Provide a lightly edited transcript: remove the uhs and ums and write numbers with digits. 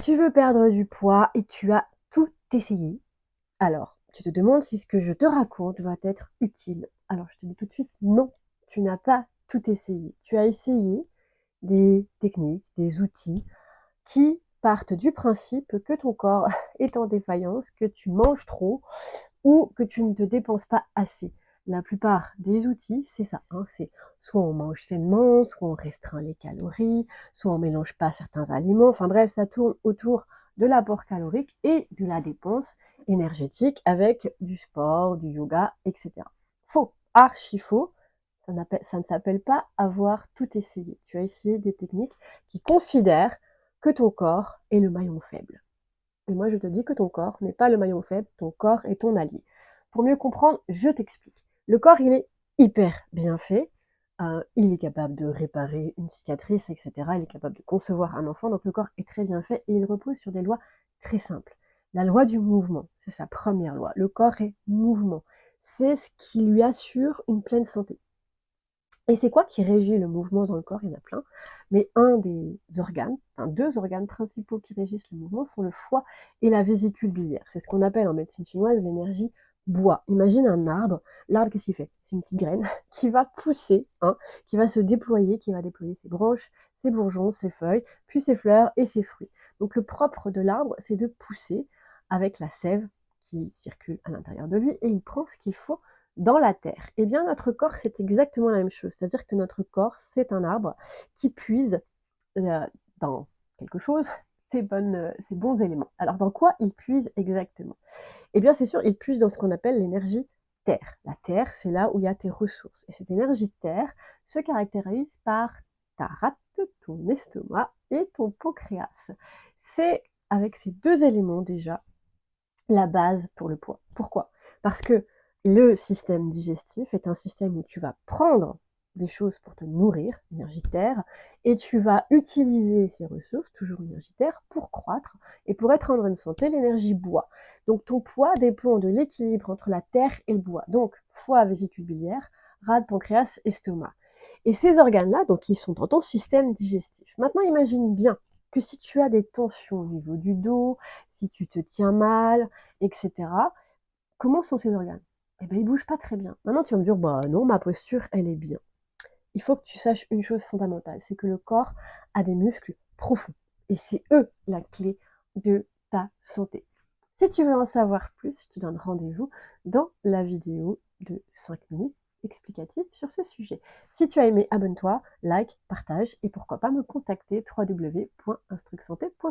Tu veux perdre du poids et tu as tout essayé. Alors, tu te demandes si ce que je te raconte va être utile. Alors, je te dis tout de suite, non, tu n'as pas tout essayé. Tu as essayé des techniques, des outils qui partent du principe que ton corps est en défaillance, que tu manges trop ou que tu ne te dépenses pas assez. La plupart des outils, c'est ça, hein, c'est soit on mange sainement, soit on restreint les calories, soit on mélange pas certains aliments, enfin bref, ça tourne autour de l'apport calorique et de la dépense énergétique avec du sport, du yoga, etc. Faux, archi faux, ça ne s'appelle pas avoir tout essayé. Tu as essayé des techniques qui considèrent que ton corps est le maillon faible. Et moi, je te dis que ton corps n'est pas le maillon faible, ton corps est ton allié. Pour mieux comprendre, je t'explique. Le corps, il est hyper bien fait. Il est capable de réparer une cicatrice, etc. Il est capable de concevoir un enfant. Donc le corps est très bien fait et il repose sur des lois très simples. La loi du mouvement, c'est sa première loi. Le corps est mouvement. C'est ce qui lui assure une pleine santé. Et c'est quoi qui régit le mouvement dans le corps? Il y en a plein. Mais un des organes, enfin deux organes principaux qui régissent le mouvement sont le foie et la vésicule biliaire. C'est ce qu'on appelle en médecine chinoise l'énergie bois. Imagine un arbre. L'arbre, qu'est-ce qu'il fait? C'est une petite graine qui va pousser, hein, qui va se déployer, qui va déployer ses branches, ses bourgeons, ses feuilles, puis ses fleurs et ses fruits. Donc le propre de l'arbre, c'est de pousser avec la sève qui circule à l'intérieur de lui et il prend ce qu'il faut dans la terre. Eh bien, notre corps, c'est exactement la même chose. C'est-à-dire que notre corps, c'est un arbre qui puise dans quelque chose ces bons éléments. Alors, dans quoi il puise exactement? Eh bien, c'est sûr, il puise dans ce qu'on appelle l'énergie terre. La terre, c'est là où il y a tes ressources. Et cette énergie terre se caractérise par ta rate, ton estomac et ton pancréas. C'est avec ces deux éléments déjà la base pour le poids. Pourquoi? Parce que le système digestif est un système où tu vas prendre des choses pour te nourrir, énergitaire, et tu vas utiliser ces ressources, toujours énergitaires, pour croître et pour être en bonne santé, l'énergie bois. Donc ton poids dépend de l'équilibre entre la terre et le bois. Donc foie, vésicule biliaire, rate, pancréas, estomac. Et ces organes-là, donc, ils sont dans ton système digestif. Maintenant, imagine bien que si tu as des tensions au niveau du dos, si tu te tiens mal, etc., comment sont ces organes? Eh bien, ils bougent pas très bien. Maintenant, tu vas me dire, bah non, ma posture, elle est bien. Il faut que tu saches une chose fondamentale, c'est que le corps a des muscles profonds. Et c'est eux la clé de ta santé. Si tu veux en savoir plus, je te donne rendez-vous dans la vidéo de 5 minutes explicative sur ce sujet. Si tu as aimé, abonne-toi, like, partage et pourquoi pas me contacter www.instrucsanté.com.